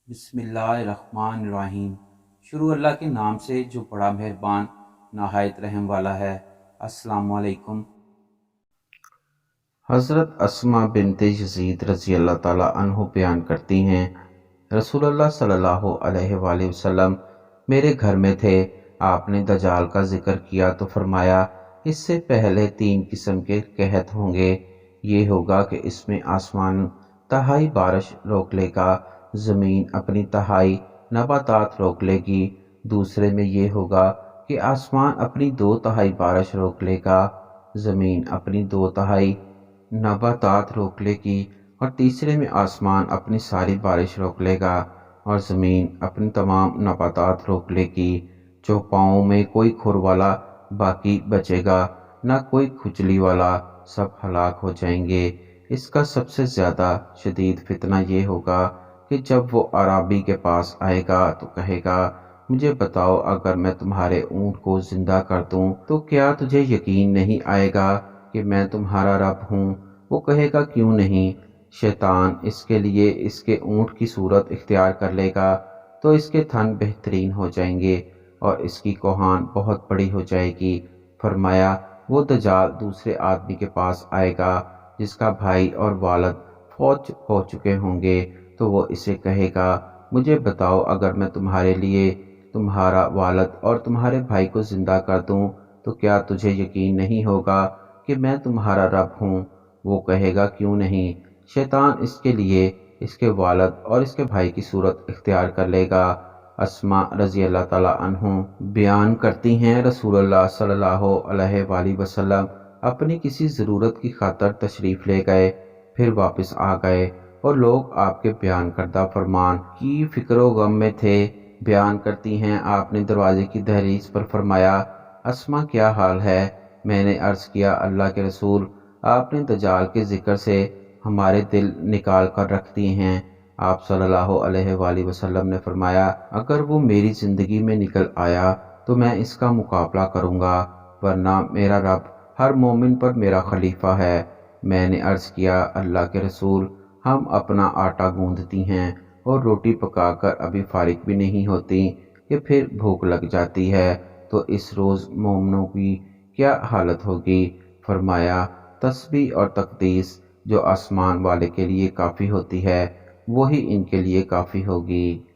बिस्मिल्लाहिर्रहमानिर्रहीम। शुरू अल्लाह के नाम से जो बड़ा मेहरबान नहायत रहम वाला है। अस्सलामु अलैकुम। हज़रत अस्मा बिनते यजीद रज़ी अल्लाह ताला अन्हु बयान करती हैं, रसूलुल्लाह सल्लल्लाहु अलैहि वसल्लम मेरे घर में थे। आपने दजाल का जिक्र किया तो फरमाया, इससे पहले 3 किस्म के कहत होंगे। ये होगा कि इसमें आसमान तहाई बारिश रोक लेगा, ज़मीन अपनी तहाई नबातात रोक लेगी। दूसरे में ये होगा कि आसमान अपनी 2 तिहाई बारिश रोक लेगा, ज़मीन अपनी 2 तिहाई नबातात रोक लेगी। और तीसरे में आसमान अपनी सारी बारिश रोक लेगा और ज़मीन अपनी तमाम नबातात रोक लेगी। चौपाओं में कोई खुर वाला बाकी बचेगा, न कोई खुजली वाला, सब हलाक हो जाएंगे। इसका सबसे ज़्यादा शदीद फितना ये होगा कि जब वो अराबी के पास आएगा तो कहेगा, मुझे बताओ अगर मैं तुम्हारे ऊँट को जिंदा कर दूं तो क्या तुझे यकीन नहीं आएगा कि मैं तुम्हारा रब हूँ? वो कहेगा, क्यों नहीं? शैतान इसके लिए इसके ऊँट की सूरत इख्तियार कर लेगा तो इसके थन बेहतरीन हो जाएंगे और इसकी कोहान बहुत बड़ी हो जाएगी। फरमाया, वो दजाल दूसरे आदमी के पास आएगा जिसका भाई और वालिद फौत हो चुके होंगे, तो वो इसे कहेगा, मुझे बताओ अगर मैं तुम्हारे लिए तुम्हारा वालिद और तुम्हारे भाई को जिंदा कर दूं तो क्या तुझे यकीन नहीं होगा कि मैं तुम्हारा रब हूँ? वो कहेगा, क्यों नहीं? शैतान इसके लिए इसके वालिद और इसके भाई की सूरत इख्तियार कर लेगा। अस्मा रज़ी अल्लाह ताला अन्हु बयान करती हैं, रसूलुल्लाह सल्लल्लाहु अलैहि वसल्लम अपनी किसी ज़रूरत की खातर तशरीफ़ ले गए, फिर वापस आ गए और लोग आपके बयान करदा फरमान की फ़िक्र गम में थे। बयान करती हैं, आपने दरवाजे की दहलीज पर फरमाया, अस्मा क्या हाल है? मैंने अर्ज़ किया, अल्लाह के रसूल, आपने दजाल के ज़िक्र से हमारे दिल निकाल कर रख दिए हैं। आप सल्लल्लाहु अलैहि वसल्लम ने फरमाया, अगर वो मेरी ज़िंदगी में निकल आया तो मैं इसका मुकाबला करूँगा, वरना मेरा रब हर मोमिन पर मेरा खलीफा है। मैंने अर्ज़ किया, अल्लाह के रसूल, हम अपना आटा गूंदती हैं और रोटी पकाकर अभी फारिग भी नहीं होती कि फिर भूख लग जाती है, तो इस रोज़ मोमिनों की क्या हालत होगी? फरमाया, तस्बीह और तकदीस जो आसमान वाले के लिए काफ़ी होती है, वही इनके लिए काफ़ी होगी।